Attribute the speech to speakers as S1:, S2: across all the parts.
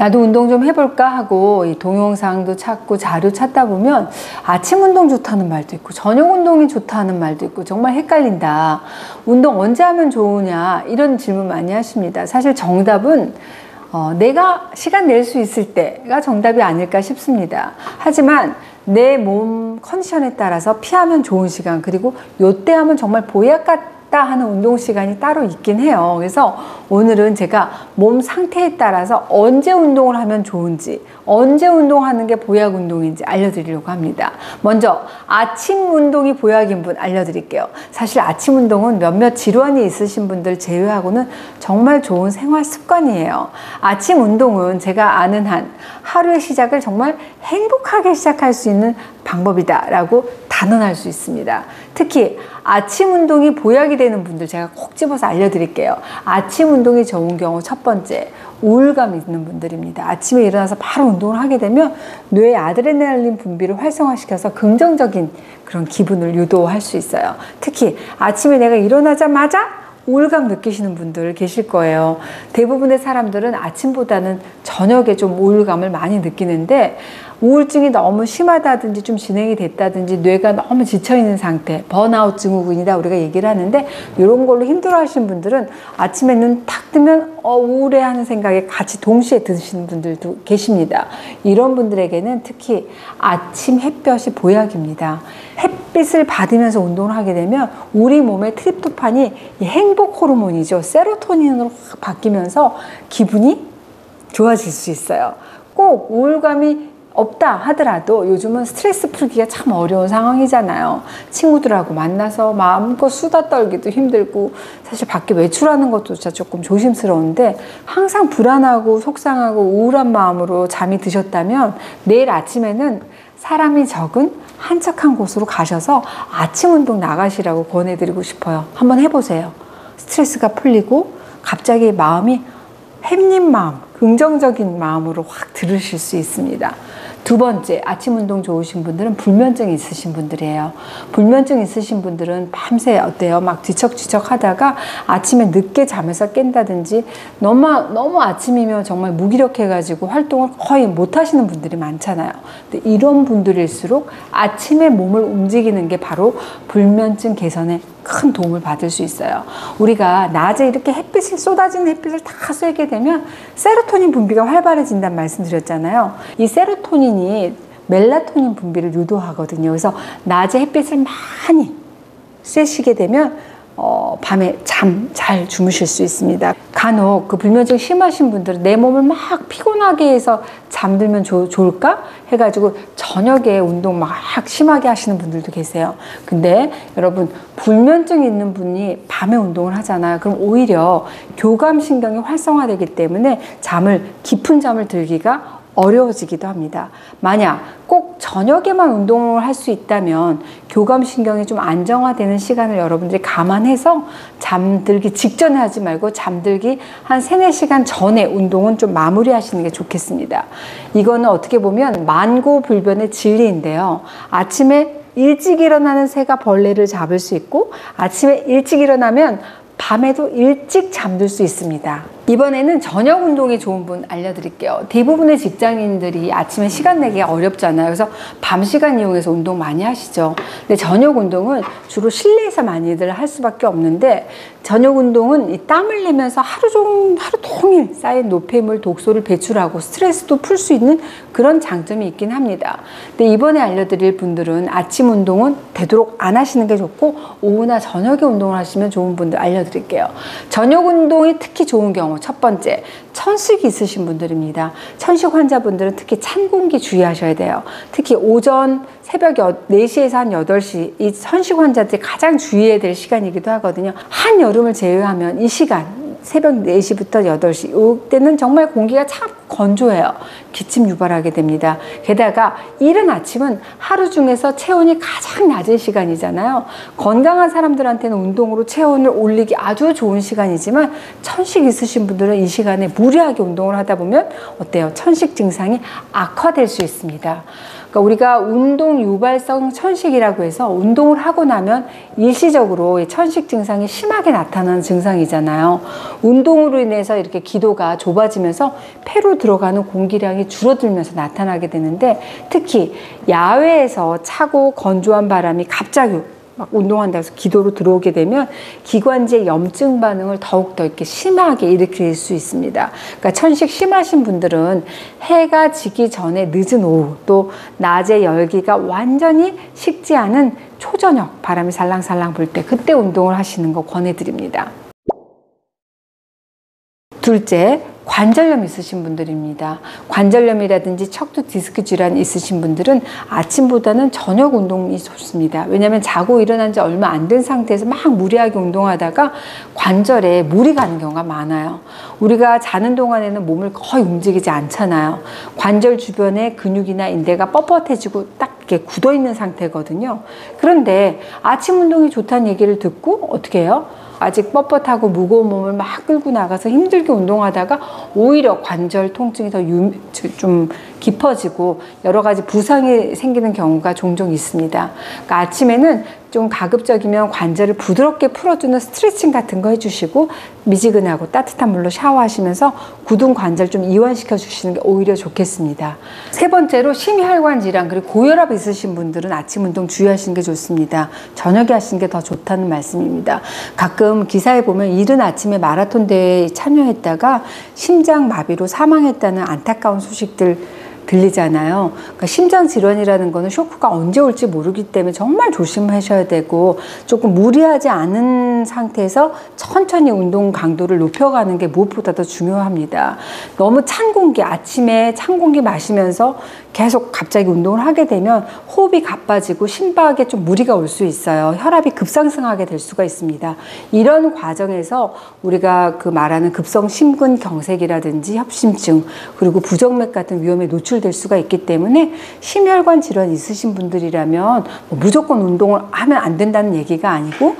S1: 나도 운동 좀 해볼까 하고 이 동영상도 찾고 자료 찾다 보면 아침 운동 좋다는 말도 있고 저녁 운동이 좋다는 말도 있고 정말 헷갈린다. 운동 언제 하면 좋으냐 이런 질문 많이 하십니다. 사실 정답은 내가 시간 낼 수 있을 때가 정답이 아닐까 싶습니다. 하지만 내 몸 컨디션에 따라서 피하면 좋은 시간, 그리고 요때 하면 정말 보약 같다 하는 운동 시간이 따로 있긴 해요. 그래서 오늘은 제가 몸 상태에 따라서 언제 운동을 하면 좋은지, 언제 운동하는 게 보약 운동인지 알려드리려고 합니다. 먼저 아침 운동이 보약인 분 알려드릴게요. 사실 아침 운동은 몇몇 질환이 있으신 분들 제외하고는 정말 좋은 생활 습관이에요. 아침 운동은 제가 아는 한 하루의 시작을 정말 행복하게 시작할 수 있는 방법이다 라고 단언할 수 있습니다. 특히 아침 운동이 보약이 되는 분들 제가 콕 집어서 알려드릴게요. 아침 운동이 좋은 경우 첫 번째, 우울감 있는 분들입니다. 아침에 일어나서 바로 운동을 하게 되면 뇌의 아드레날린 분비를 활성화시켜서 긍정적인 그런 기분을 유도할 수 있어요. 특히 아침에 내가 일어나자마자 우울감 느끼시는 분들 계실 거예요. 대부분의 사람들은 아침보다는 저녁에 좀 우울감을 많이 느끼는데, 우울증이 너무 심하다든지 좀 진행이 됐다든지 뇌가 너무 지쳐있는 상태, 번아웃 증후군이다 우리가 얘기를 하는데, 이런 걸로 힘들어 하시는 분들은 아침에 눈 탁 뜨면 우울해하는 생각에 같이 동시에 드시는 분들도 계십니다. 이런 분들에게는 특히 아침 햇볕이 보약입니다. 햇빛을 받으면서 운동을 하게 되면 우리 몸의 트립토판이 행복 호르몬이죠. 세로토닌으로 확 바뀌면서 기분이 좋아질 수 있어요. 꼭 우울감이 없다 하더라도 요즘은 스트레스 풀기가 참 어려운 상황이잖아요. 친구들하고 만나서 마음껏 수다 떨기도 힘들고, 사실 밖에 외출하는 것조차 조금 조심스러운데, 항상 불안하고 속상하고 우울한 마음으로 잠이 드셨다면 내일 아침에는 사람이 적은 한적한 곳으로 가셔서 아침 운동 나가시라고 권해드리고 싶어요. 한번 해보세요. 스트레스가 풀리고 갑자기 마음이 햇님 마음, 긍정적인 마음으로 확 들으실 수 있습니다. 두 번째, 아침 운동 좋으신 분들은 불면증 있으신 분들이에요. 불면증 있으신 분들은 밤새 어때요? 막 뒤척뒤척 하다가 아침에 늦게 잠에서 깬다든지, 너무 아침이면 정말 무기력해가지고 활동을 거의 못 하시는 분들이 많잖아요. 근데 이런 분들일수록 아침에 몸을 움직이는 게 바로 불면증 개선에 큰 도움을 받을 수 있어요. 우리가 낮에 이렇게 햇빛이 쏟아지는 햇빛을 다 쐬게 되면 세로토닌 분비가 활발해진다는 말씀 드렸잖아요. 이 세로토닌이 멜라토닌 분비를 유도하거든요. 그래서 낮에 햇빛을 많이 쐬시게 되면 밤에 잠 잘 주무실 수 있습니다. 간혹 그 불면증 심하신 분들은 내 몸을 막 피곤하게 해서 잠들면 좋을까 해가지고 저녁에 운동 막 심하게 하시는 분들도 계세요. 근데 여러분, 불면증 있는 분이 밤에 운동을 하잖아요. 그럼 오히려 교감신경이 활성화되기 때문에 깊은 잠을 들기가 어려워지기도 합니다. 만약 꼭 저녁에만 운동을 할 수 있다면 교감신경이 좀 안정화되는 시간을 여러분들이 감안해서 잠들기 직전에 하지 말고 잠들기 한 3-4시간 전에 운동은 좀 마무리 하시는 게 좋겠습니다. 이거는 어떻게 보면 만고불변의 진리인데요. 아침에 일찍 일어나는 새가 벌레를 잡을 수 있고, 아침에 일찍 일어나면 밤에도 일찍 잠들 수 있습니다. 이번에는 저녁 운동이 좋은 분 알려드릴게요. 대부분의 직장인들이 아침에 시간 내기가 어렵잖아요. 그래서 밤 시간 이용해서 운동 많이 하시죠. 근데 저녁 운동은 주로 실내에서 많이들 할 수밖에 없는데, 저녁 운동은 이 땀을 내면서 하루 종일 쌓인 노폐물, 독소를 배출하고 스트레스도 풀 수 있는 그런 장점이 있긴 합니다. 근데 이번에 알려드릴 분들은 아침 운동은 되도록 안 하시는 게 좋고, 오후나 저녁에 운동을 하시면 좋은 분들 알려드릴게요. 저녁 운동이 특히 좋은 경우, 첫 번째, 천식이 있으신 분들입니다. 천식 환자분들은 특히 찬 공기 주의하셔야 돼요. 특히 오전 새벽 4시에서 한 8시, 이 천식 환자들이 가장 주의해야 될 시간이기도 하거든요. 한여름을 제외하면 이 시간, 새벽 4시부터 8시, 이때는 정말 공기가 참 건조해요. 기침 유발하게 됩니다. 게다가 이른 아침은 하루 중에서 체온이 가장 낮은 시간이잖아요. 건강한 사람들한테는 운동으로 체온을 올리기 아주 좋은 시간이지만, 천식 있으신 분들은 이 시간에 무리하게 운동을 하다 보면 어때요? 천식 증상이 악화될 수 있습니다. 그러니까 우리가 운동 유발성 천식이라고 해서 운동을 하고 나면 일시적으로 천식 증상이 심하게 나타나는 증상이잖아요. 운동으로 인해서 이렇게 기도가 좁아지면서 폐로 들어가는 공기량이 줄어들면서 나타나게 되는데, 특히 야외에서 차고 건조한 바람이 갑자기 막 운동한다고 해서 기도로 들어오게 되면 기관지의 염증 반응을 더욱더 이렇게 심하게 일으킬 수 있습니다. 그러니까 천식 심하신 분들은 해가 지기 전에 늦은 오후, 또 낮에 열기가 완전히 식지 않은 초저녁 바람이 살랑살랑 불 때, 그때 운동을 하시는 거 권해드립니다. 둘째, 관절염 있으신 분들입니다. 관절염이라든지 척추 디스크 질환 있으신 분들은 아침보다는 저녁 운동이 좋습니다. 왜냐하면 자고 일어난 지 얼마 안 된 상태에서 막 무리하게 운동하다가 관절에 무리 가는 경우가 많아요. 우리가 자는 동안에는 몸을 거의 움직이지 않잖아요. 관절 주변에 근육이나 인대가 뻣뻣해지고 딱 이렇게 굳어 있는 상태거든요. 그런데 아침 운동이 좋다는 얘기를 듣고 어떻게 해요? 아직 뻣뻣하고 무거운 몸을 막 끌고 나가서 힘들게 운동하다가 오히려 관절 통증이 더 좀 깊어지고 여러 가지 부상이 생기는 경우가 종종 있습니다. 그러니까 아침에는 좀 가급적이면 관절을 부드럽게 풀어주는 스트레칭 같은 거 해주시고, 미지근하고 따뜻한 물로 샤워하시면서 굳은 관절 좀 이완시켜 주시는 게 오히려 좋겠습니다. 세 번째로 심혈관 질환 그리고 고혈압 있으신 분들은 아침 운동 주의하시는 게 좋습니다. 저녁에 하시는 게 더 좋다는 말씀입니다. 가끔 기사에 보면 이른 아침에 마라톤 대회에 참여했다가 심장마비로 사망했다는 안타까운 소식들 들리잖아요. 그러니까 심장 질환이라는 거는 쇼크가 언제 올지 모르기 때문에 정말 조심하셔야 되고, 조금 무리하지 않은 상태에서 천천히 운동 강도를 높여가는 게 무엇보다도 중요합니다. 너무 찬 공기, 아침에 찬 공기 마시면서 계속 갑자기 운동을 하게 되면 호흡이 가빠지고 심박에 좀 무리가 올 수 있어요. 혈압이 급상승하게 될 수가 있습니다. 이런 과정에서 우리가 그 말하는 급성 심근경색이라든지 협심증, 그리고 부정맥 같은 위험에 노출될 수가 있기 때문에 심혈관 질환 있으신 분들이라면 무조건 운동을 하면 안 된다는 얘기가 아니고,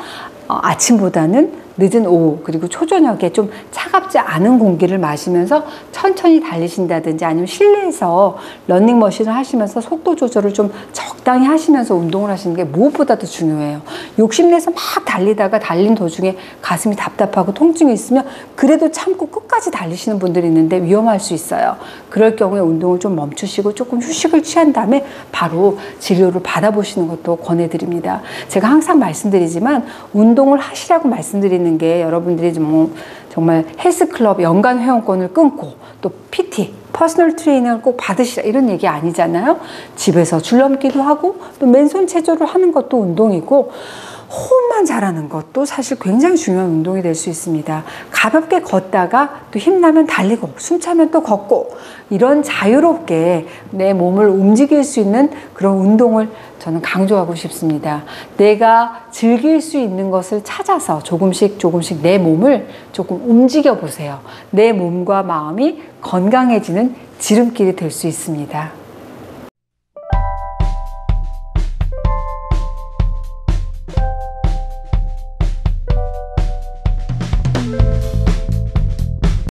S1: 아침보다는 늦은 오후 그리고 초저녁에 좀 차갑지 않은 공기를 마시면서 천천히 달리신다든지, 아니면 실내에서 러닝머신을 하시면서 속도 조절을 좀 적당히 하시면서 운동을 하시는 게 무엇보다도 중요해요. 욕심내서 막 달리다가 달린 도중에 가슴이 답답하고 통증이 있으면 그래도 참고 끝까지 달리시는 분들이 있는데 위험할 수 있어요. 그럴 경우에 운동을 좀 멈추시고 조금 휴식을 취한 다음에 바로 진료를 받아보시는 것도 권해드립니다. 제가 항상 말씀드리지만 운동을 하시라고 말씀드리는 게, 여러분들이 정말 헬스클럽 연간 회원권을 끊고 또 PT, 퍼스널 트레이닝을 꼭 받으시라 이런 얘기 아니잖아요. 집에서 줄넘기도 하고 또 맨손 체조를 하는 것도 운동이고, 호흡만 잘하는 것도 사실 굉장히 중요한 운동이 될 수 있습니다. 가볍게 걷다가 또 힘나면 달리고 숨 차면 또 걷고, 이런 자유롭게 내 몸을 움직일 수 있는 그런 운동을 저는 강조하고 싶습니다. 내가 즐길 수 있는 것을 찾아서 조금씩 내 몸을 조금 움직여 보세요. 내 몸과 마음이 건강해지는 지름길이 될 수 있습니다.